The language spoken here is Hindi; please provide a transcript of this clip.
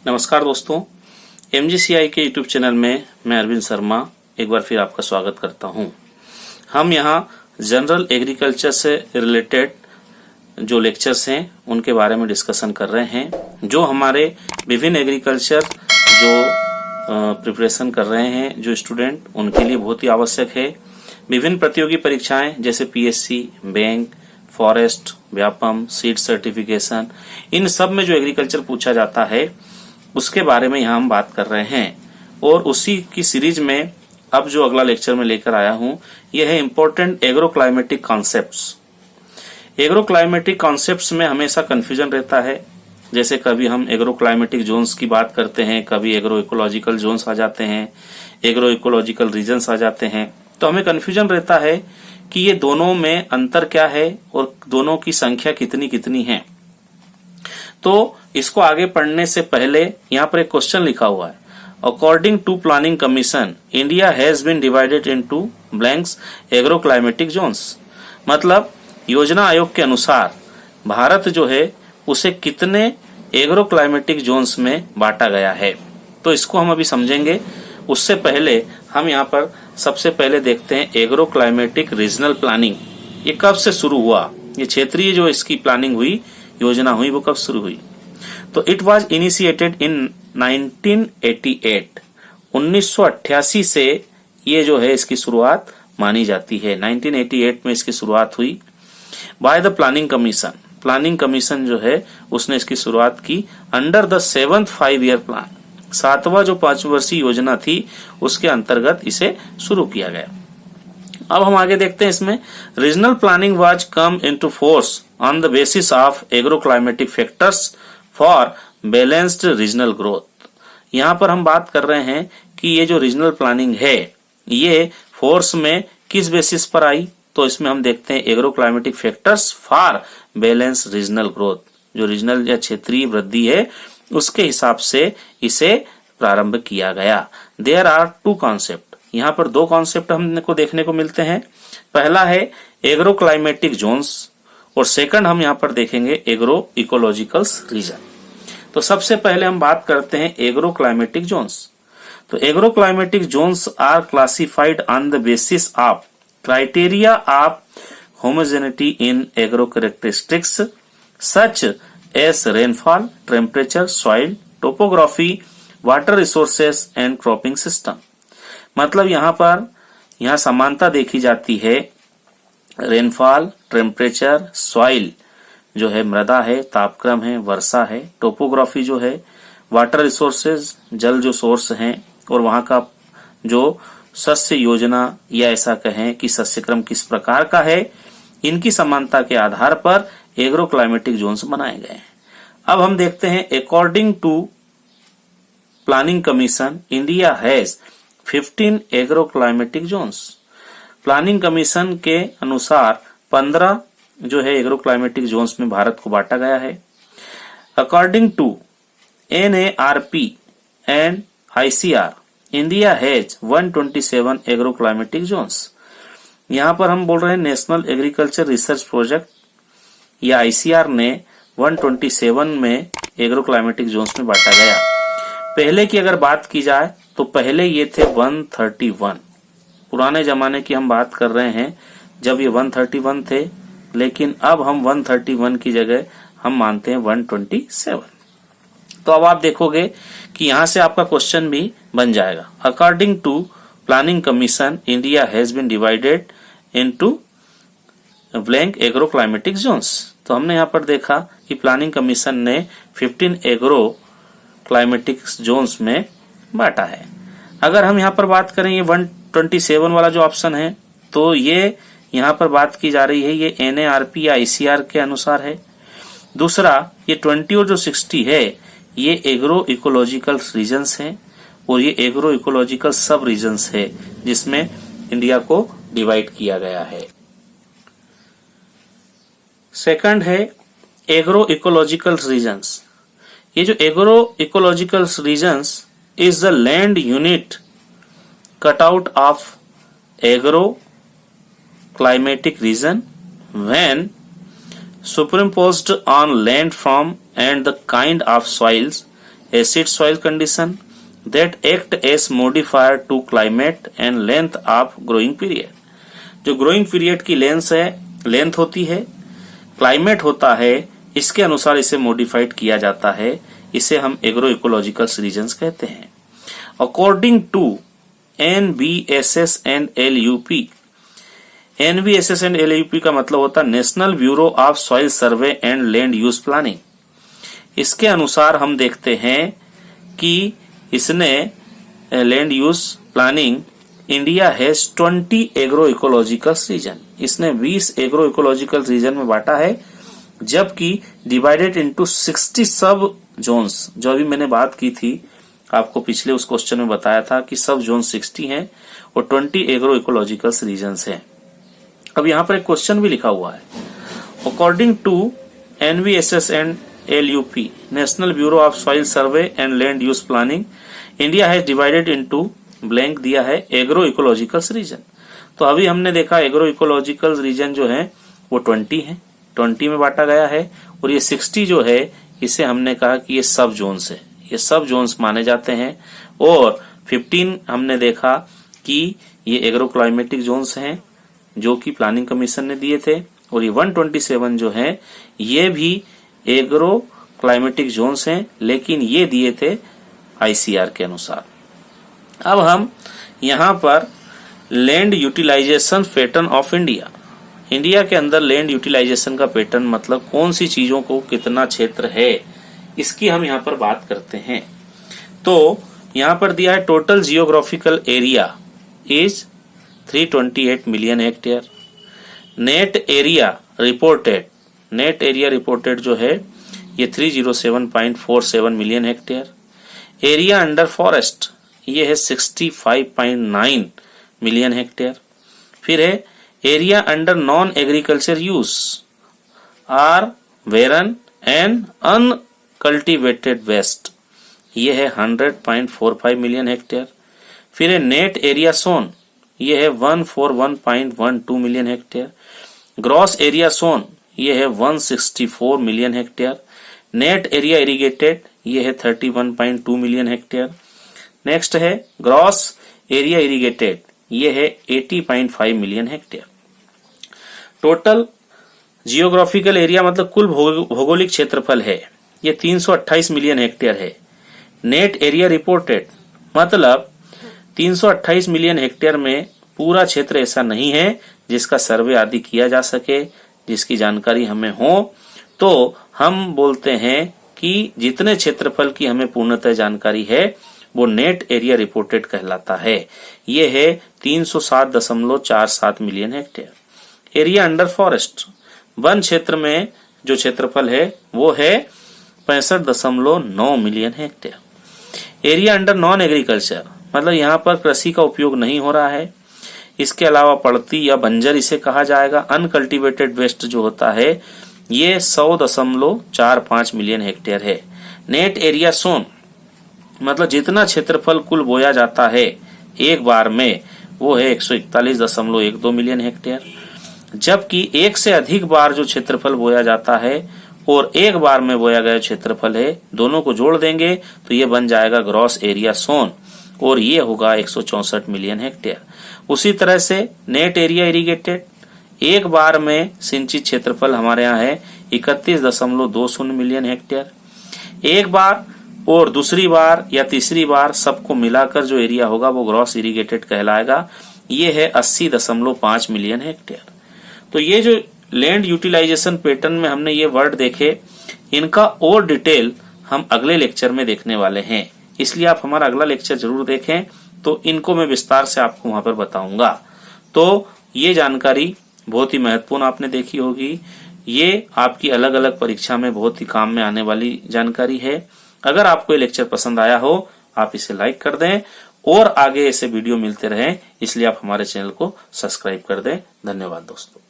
नमस्कार दोस्तों, MGCI के यूट्यूब चैनल में मैं अरविंद शर्मा एक बार फिर आपका स्वागत करता हूं। हम यहां जनरल एग्रीकल्चर से रिलेटेड जो लेक्चर्स हैं उनके बारे में डिस्कशन कर रहे हैं, जो हमारे विभिन्न एग्रीकल्चर जो प्रिपरेशन कर रहे हैं जो स्टूडेंट, उनके लिए बहुत ही आवश्यक है। विभिन्न प्रतियोगी परीक्षाएं जैसे PSC, bank, forest, Vyapam, seed certification, इन सब में जो एग्रीकल्चर पूछा जाता है उसके बारे में यहाँ हम बात कर रहे हैं। और उसी की सीरीज में अब जो अगला लेक्चर में लेकर आया हूँ यह है important agro climatic concepts. Agro climatic concepts में हमेशा कंफ्यूजन रहता है, जैसे कभी हम एग्रो क्लाइमेटिक जोन्स की बात करते हैं, कभी एग्रो इकोलॉजिकल जोन्स आ जाते हैं, एग्रो इकोलॉजिकल रीजन्स आ जाते हैं, तो हमें कंफ्यूजन रहता है कि ये दोनों में अंतर क्या है और दोनों की संख्या कितनी कितनी है। तो इसको आगे पढ़ने से पहले यहाँ पर एक क्वेश्चन लिखा हुआ है, according to planning commission India has been divided into blanks agro climatic zones. मतलब योजना आयोग के अनुसार भारत जो है उसे कितने एग्रो क्लाइमेटिक जोन्स में बांटा गया है, तो इसको हम अभी समझेंगे। उससे पहले हम यहाँ पर सबसे पहले देखते हैं एग्रो क्लाइमेटिक रीजनल प्लानिंग ये कब से शुरू हुआ, ये क्षेत्रीय जो इसकी प्लानिंग हुई, योजना हुई, वो कब शुरू हुई। तो इट वाज इनिशिएटेड इन 1988, 1988 से ये जो है इसकी शुरुआत मानी जाती है। 1988 में इसकी शुरुआत हुई by the planning commission. Planning commission जो है उसने इसकी शुरुआत की under the 7th 5-year plan. 7वां जो 5 वर्षीय योजना थी उसके अंतर्गत इसे शुरू किया गया। अब हम आगे देखते हैं इसमें regional planning was come into force on the basis of agro climatic factors for balanced regional growth. यहाँ पर हम बात कर रहे हैं कि ये जो रीजनल प्लानिंग है ये फोर्स में किस बेसिस पर आई, तो इसमें हम देखते हैं agro climatic factors for balance regional growth, जो रीजनल या क्षेत्रीय वृद्धि है उसके हिसाब से इसे प्रारंभ किया गया। देयर आर 2 कॉन्सेप्ट, यहाँ पर 2 कॉन्सेप्ट हमको देखने को मिलते हैं। पहला है एग्रो क्लाइमेटिक जोन्स और सेकंड हम यहाँ पर देखेंगे एग्रो इकोलॉजिकल रीजन। तो सबसे पहले हम बात करते हैं एग्रो क्लाइमेटिक जोन्स। तो agro climatic zones are classified on the basis of criteria of homogeneity in agro characteristics such as rainfall, temperature, soil, topography, water resources and cropping system. मतलब यहाँ समानता देखी जाती है, रेनफॉल, टेम्परेचर, सॉइल जो है मृदा है, तापक्रम है, वर्षा है, टोपोग्राफी जो है, वाटर रिसोर्सेज जल जो सोर्स हैं, और वहां का जो सस्य योजना या ऐसा कहें कि सस्यक्रम किस प्रकार का है, इनकी समानता के आधार पर एग्रो क्लाइमेटिक जोन्स बनाए गए हैं। अब हम देखते हैं according to planning commission India has 15 agro climatic zones. Planning commission के अनुसार 15 जो है एग्रो क्लाइमेटिक जोन्स में भारत को बांटा गया है। According to NARP and ICR India has 127 agro climatic zones. यहाँ पर हम बोल रहे हैं नेशनल एग्रीकल्चर रिसर्च प्रोजेक्ट या ICR ने 127 में एग्रो क्लाइमेटिक जोन्स में बांटा गया। पहले की अगर बात की जाए तो पहले ये थे 131, पुराने जमाने की हम बात कर रहे हैं जब ये 131 थे, लेकिन अब हम 131 की जगह हम मानते हैं 127। तो अब आप देखोगे कि यहां से आपका क्वेश्चन भी बन जाएगा। According to planning commission India has been divided into blank agro climatic zones. तो हमने यहाँ पर देखा कि प्लानिंग कमीशन ने 15 एग्रो क्लाइमेटिक जोन्स में बांटा है। अगर हम यहाँ पर बात करें ये 127 वाला जो ऑप्शन है, तो ये यहाँ पर बात की जा रही है ये NARP या ICR के अनुसार है। दूसरा ये 20 और जो 60 है ये एग्रो इकोलॉजिकल रीजन्स हैं, और ये एग्रो इकोलॉजिकल सब रीजन्स है जिसमें इंडिया को डिवाइड किया गया है। सेकंड है एग्रो इकोलॉजिकल रीजन्स। ये जो agro ecological regions is the land unit cut out of agro climatic region when superimposed on land form and the kind of soils acid soil condition that act as modifier to climate and length of growing period. जो growing period की लेंथ होती है, क्लाइमेट होता है, इसके अनुसार इसे मॉडिफाइड किया जाता है, इसे हम एग्रो इकोलॉजिकल रीजन्स कहते हैं. According to NBSS and LUP, NBSS and LUP का मतलब होता है national bureau of soil survey and land use planning. इसके अनुसार हम देखते हैं कि इसने land use planning India has 20 agro ecological region. इसने 20 एग्रो इकोलॉजिकल रीजन में बांटा है, जबकि डिवाइडेड इनटू 60 सब जोन्स. जो अभी मैंने बात की थी आपको पिछले उस क्वेश्चन में बताया था कि सब जोन 60 हैं और 20 एग्रो इकोलॉजिकल रीजन्स हैं. अब यहाँ पर एक क्वेश्चन भी लिखा हुआ है. According to NBSS and LUP, national bureau of soil survey and land use planning, India has divided into blank दिया है एग्रो इकोलॉजिकल रीजन. तो अभी हमने देखा एग्रो इकोलॉजिकल रीजन जो है वो 20 है, 20 में बांटा गया है. और ये 60 जो है इसे हमने कहा कि ये सब जोन्स है, ये सब जोन्स माने जाते हैं. और 15 हमने देखा कि ये एग्रो क्लाइमेटिक जोन्स हैं जो कि प्लानिंग कमीशन ने दिए थे. और ये 127 जो है ये भी एग्रो क्लाइमेटिक जोन्स हैं, लेकिन ये दिए थे ICR के अनुसार. अब हम यहाँ पर land utilization pattern of India, India के अंदर लैंड यूटिलाइजेशन का पैटर्न मतलब कौन सी चीजों को कितना क्षेत्र है, इसकी हम यहाँ पर बात करते हैं. तो यहाँ पर दिया है total geographical area is 328 million hectare. Net area reported जो है ये 307.47 million hectare. Area under forest ये है 65.9 मिलियन हेक्टेयर. फिर है area under non agriculture use are barren and uncultivated waste, ये है 100.45 मिलियन हेक्टेयर. फिर है नेट एरिया सोन, ये है 141.12 मिलियन हेक्टेयर. ग्रॉस एरिया सोन ये है 164 million hectare. Net area irrigated ये है 31.2 मिलियन हेक्टेयर. नेक्स्ट है ग्रॉस एरिया इरिगेटेड ये है 80.5 million hectare. Total geographical area मतलब कुल भौगोलिक क्षेत्रफल है ये 328 मिलियन हेक्टेयर है. नेट एरिया रिपोर्टेड मतलब 328 मिलियन हेक्टेयर में पूरा क्षेत्र ऐसा नहीं है जिसका सर्वे आदि किया जा सके, जिसकी जानकारी हमें हो. तो हम बोलते हैं कि जितने क्षेत्रफल की हमें पूर्णतः जानकारी है वो नेट एरिया रिपोर्टेड कहलाता है. ये है 307.47 million hectare. Area under forest one क्षेत्र में जो क्षेत्रफल है वो है 65.9 million hectare. Area under non agriculture मतलब यहाँ पर कृषि का उपयोग नहीं हो रहा है, इसके अलावा पड़ती या बंजर इसे कहा जाएगा. अनकल्टिवेटेड वेस्ट जो होता है ये 100.45 मिलियन हेक्टेयर है. नेट एरिया सोन मतलब जितना क्षेत्रफल कुल बोया जाता है एक बार में वो है 141.12 मिलियन हेक्टेयर. जबकि एक से अधिक बार जो क्षेत्रफल बोया जाता है और एक बार में बोया गया क्षेत्रफल है, दोनों को जोड़ देंगे तो ये बन जाएगा ग्रॉस एरिया सोन और ये होगा 164 मिलियन हेक्टेयर. उसी तरह से नेट एरिया इरिगेटेड एक बार में सिंचित क्षेत्रफल हमारे यहाँ है 31.20 मिलियन हेक्टेयर. एक बार और दूसरी बार या तीसरी बार सबको मिलाकर जो एरिया होगा वो ग्रॉस इरिगेटेड कहलाएगा. ये है 80.5 मिलियन हेक्टेयर. तो ये जो लैंड यूटिलाइजेशन पैटर्न में हमने ये वर्ड देखे, इनका और डिटेल हम अगले लेक्चर में देखने वाले हैं, इसलिए आप हमारा अगला लेक्चर जरूर देखें. तो इनको मैं विस्तार से आपको वहां पर बताऊंगा. तो ये जानकारी बहुत ही महत्वपूर्ण आपने देखी होगी. ये आपकी अलग अलग परीक्षा में बहुत ही काम में आने वाली जानकारी है. अगर आपको ये लेक्चर पसंद आया हो आप इसे लाइक कर दें और आगे ऐसे वीडियो मिलते रहें, इसलिए आप हमारे चैनल को सब्सक्राइब कर दें. धन्यवाद दोस्तों.